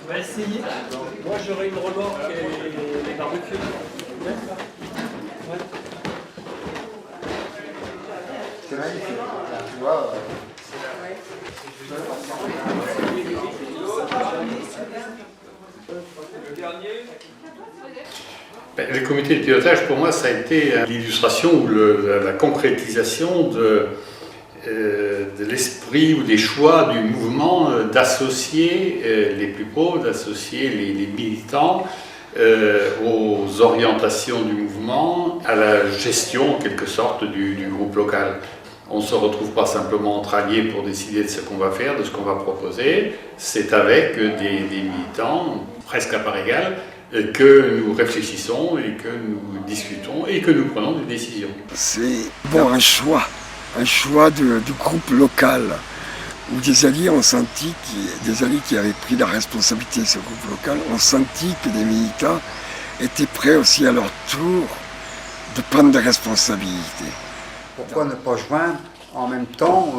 On va essayer. Moi j'aurai une remorque et les barbecues. Ouais. Ouais. C'est magnifique. Tu vois. Le comité de pilotage, pour moi, ça a été l'illustration ou la concrétisation de l'esprit ou des choix du mouvement d'associer les plus pauvres, d'associer les militants aux orientations du mouvement, à la gestion en quelque sorte du groupe local. On ne se retrouve pas simplement entre alliés pour décider de ce qu'on va faire, de ce qu'on va proposer, c'est avec des militants, presque à part égale, que nous réfléchissons et que nous discutons et que nous prenons des décisions. C'est bon, un choix du groupe local où des alliés ont senti, des alliés qui avaient pris la responsabilité de ce groupe local, ont senti que des militants étaient prêts aussi à leur tour de prendre des responsabilités. Pourquoi ne pas joindre en même temps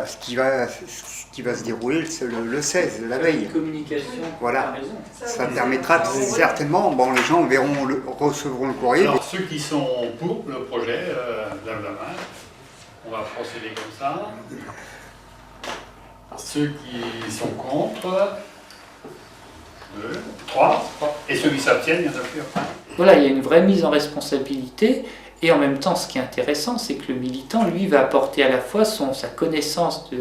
ce qui va se dérouler le 16, la veille. Communication. Voilà. Ça permettra certainement, bon, les gens recevront le courrier. Alors, ceux qui sont pour le projet, lèvent la main. On va procéder comme ça. Ceux qui sont contre, 2, 3. Et ceux qui s'abstiennent, il y en a plus après. Voilà, il y a une vraie mise en responsabilité. Et en même temps, ce qui est intéressant, c'est que le militant, lui, va apporter à la fois sa connaissance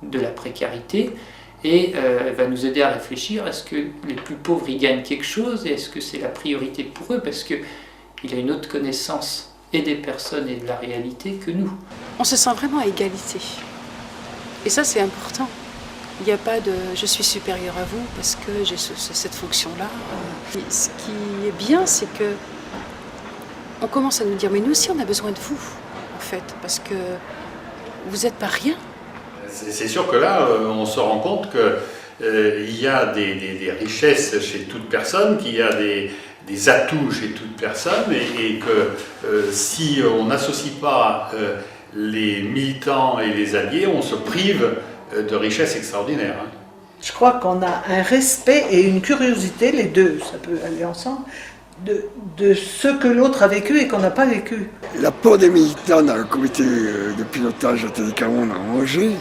de la précarité et va nous aider à réfléchir, est-ce que les plus pauvres y gagnent quelque chose et est-ce que c'est la priorité pour eux, parce qu'il a une autre connaissance et des personnes et de la réalité que nous. On se sent vraiment à égalité. Et ça, c'est important. Il n'y a pas de « je suis supérieur à vous parce que j'ai cette fonction-là ». Ce qui est bien, c'est que on commence à nous dire « mais nous aussi, on a besoin de vous, en fait, parce que vous n'êtes pas rien ». C'est sûr que là, on se rend compte qu'il y a des richesses chez toute personne, qu'il y a des atouts chez toute personne, et que si on n'associe pas les militants et les alliés, on se prive de richesses extraordinaires. Hein. Je crois qu'on a un respect et une curiosité, les deux, ça peut aller ensemble, de ce que l'autre a vécu et qu'on n'a pas vécu. L'apport des militants dans le comité de pilotage Atelier Carmonde à Angers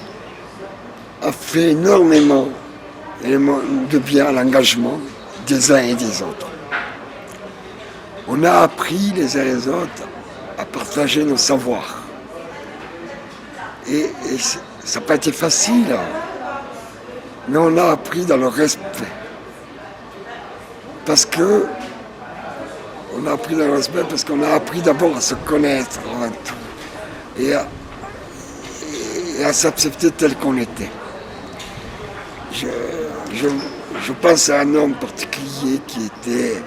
a fait énormément de bien à l'engagement des uns et des autres. On a appris les uns et les autres à partager nos savoirs. Et ça n'a pas été facile, mais on a appris dans le respect. Parce qu'on a appris d'abord à se connaître avant tout et à s'accepter tel qu'on était. Je pense à un homme particulier qui était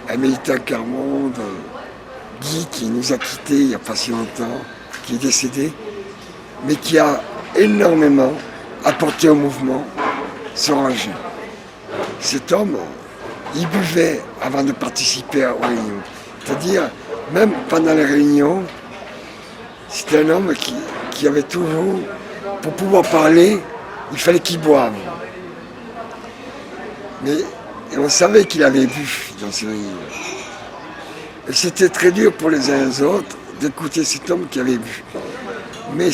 un militant Carmonde, Guy, qui nous a quittés il n'y a pas si longtemps, qui est décédé, mais qui a énormément apporté au mouvement sur Angers. Cet homme, il buvait avant de participer aux réunions. C'est-à-dire, même pendant les réunions, c'était un homme qui avait toujours, pour pouvoir parler, il fallait qu'il boive. Mais on savait qu'il avait bu dans ces réunions. Et c'était très dur pour les uns et les autres d'écouter cet homme qui avait bu. Mais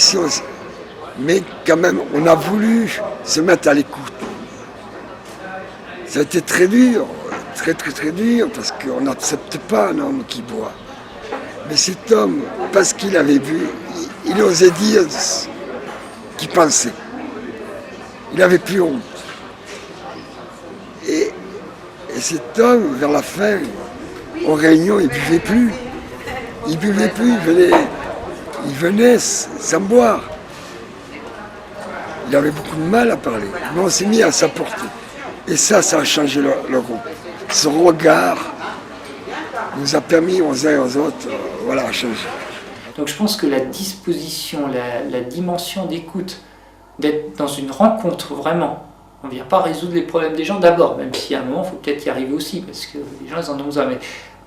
quand même, on a voulu se mettre à l'écoute. Ça a été très dur, très dur, parce qu'on n'accepte pas un homme qui boit. Mais cet homme, parce qu'il avait bu, il osait dire ce qu'il pensait. Il n'avait plus honte. Et cet homme, vers la fin, aux réunions, il ne buvait plus. Il venait sans boire. Il avait beaucoup de mal à parler. Mais on s'est mis à sa portée. Et ça a changé le groupe. Ce regard nous a permis aux uns et aux autres à changer. Donc je pense que la disposition, la dimension d'écoute, d'être dans une rencontre vraiment, on ne vient pas résoudre les problèmes des gens d'abord, même si à un moment il faut peut-être y arriver aussi, parce que les gens ils en ont besoin, mais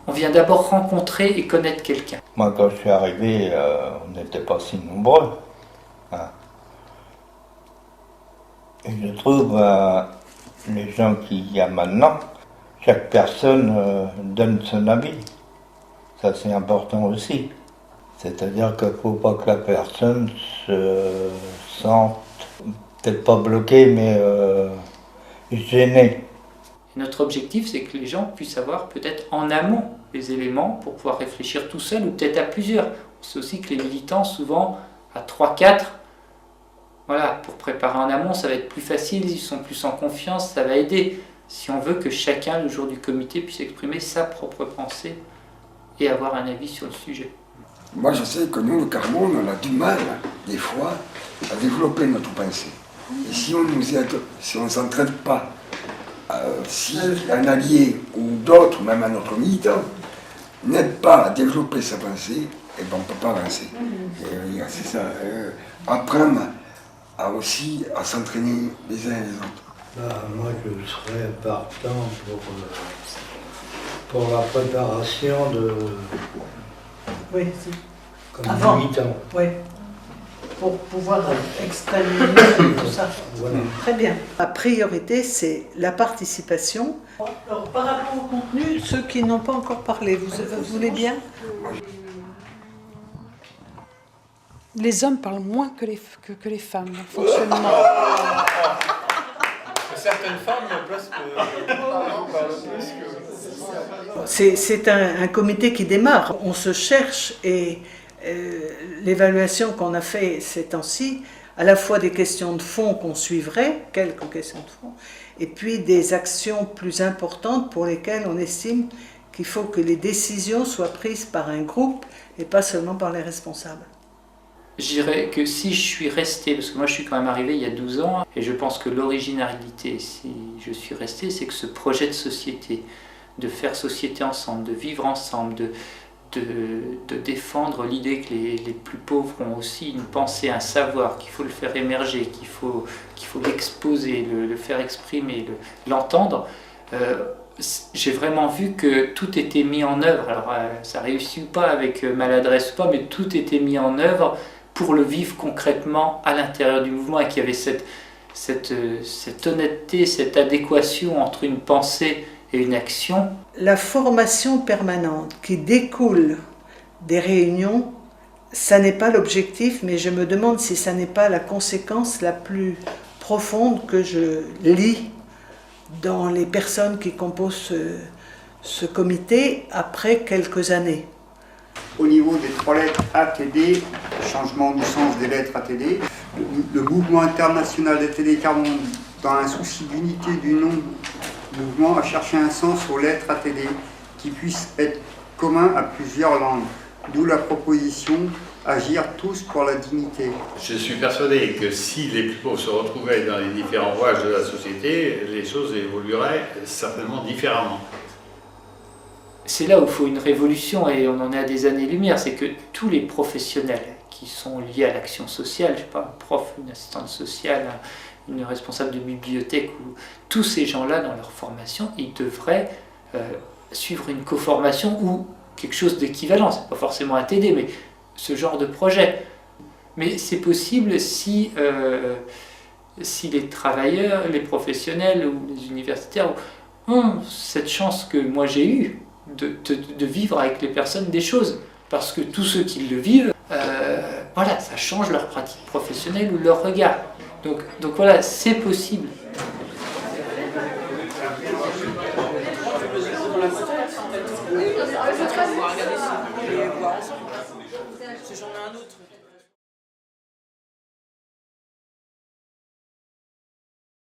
on vient d'abord rencontrer et connaître quelqu'un. Moi quand je suis arrivé, on n'était pas si nombreux. Hein. Et je trouve les gens qu'il y a maintenant, chaque personne donne son avis. Ça, c'est important aussi. C'est-à-dire qu'il ne faut pas que la personne se sente, peut-être pas bloquée, mais gênée. Notre objectif, c'est que les gens puissent avoir peut-être en amont les éléments pour pouvoir réfléchir tout seul ou peut-être à plusieurs. C'est aussi que les militants, souvent à 3-4, voilà, pour préparer en amont, ça va être plus facile, ils sont plus en confiance, ça va aider. Si on veut que chacun, le jour du comité, puisse exprimer sa propre pensée et avoir un avis sur le sujet. Moi, je sais que nous, le Carmonde, on a du mal, des fois, à développer notre pensée. Et si on nous aide, si on ne s'entraide pas, si un allié ou d'autres, même un autre militant, n'aide pas à développer sa pensée, eh ben, on ne peut pas avancer. C'est ça. Apprendre aussi à s'entraîner les uns et les autres. Moi, je serais partant pour la préparation de... Oui, comme militant. Oui, pour pouvoir extraire tout ça. Voilà. Très bien. La priorité, c'est la participation. Alors, par rapport au contenu, ceux qui n'ont pas encore parlé, vous voulez bien? Les hommes parlent moins que les femmes dans le fonctionnement. Certaines femmes, place que... C'est un comité qui démarre. On se cherche et l'évaluation qu'on a fait ces temps-ci, à la fois des questions de fond qu'on suivrait, quelques questions de fond, et puis des actions plus importantes pour lesquelles on estime qu'il faut que les décisions soient prises par un groupe et pas seulement par les responsables. Je dirais que si je suis resté, parce que moi je suis quand même arrivé il y a 12 ans, et je pense que l'originalité, si je suis resté, c'est que ce projet de société, de faire société ensemble, de vivre ensemble, de défendre l'idée que les plus pauvres ont aussi une pensée, un savoir, qu'il faut le faire émerger, qu'il faut l'exposer, le faire exprimer, l'entendre. J'ai vraiment vu que tout était mis en œuvre. Alors ça réussit ou pas avec maladresse ou pas, mais tout était mis en œuvre pour le vivre concrètement à l'intérieur du mouvement, et qu'il y avait cette honnêteté, cette adéquation entre une pensée et une action. La formation permanente qui découle des réunions, ça n'est pas l'objectif, mais je me demande si ça n'est pas la conséquence la plus profonde que je lis dans les personnes qui composent ce comité après quelques années. Au niveau des 3 lettres ATD, changement du sens des lettres ATD, le mouvement international d'ATD Carmonde, dans un souci d'unité du nom du mouvement, a cherché un sens aux lettres ATD qui puisse être commun à plusieurs langues. D'où la proposition agir tous pour la dignité. Je suis persuadé que si les plus pauvres se retrouvaient dans les différents rouages de la société, les choses évolueraient certainement différemment. C'est là où il faut une révolution, et on en est à des années-lumière, c'est que tous les professionnels qui sont liés à l'action sociale, je ne sais pas, un prof, une assistante sociale, une responsable de bibliothèque, ou tous ces gens-là dans leur formation, ils devraient suivre une co-formation ou quelque chose d'équivalent. C'est pas forcément un TD, mais ce genre de projet. Mais c'est possible si les travailleurs, les professionnels ou les universitaires ont cette chance que moi j'ai eue de vivre avec les personnes des choses. Parce que tous ceux qui le vivent, voilà, ça change leur pratique professionnelle ou leur regard. Donc voilà, c'est possible. Si j'en ai un autre.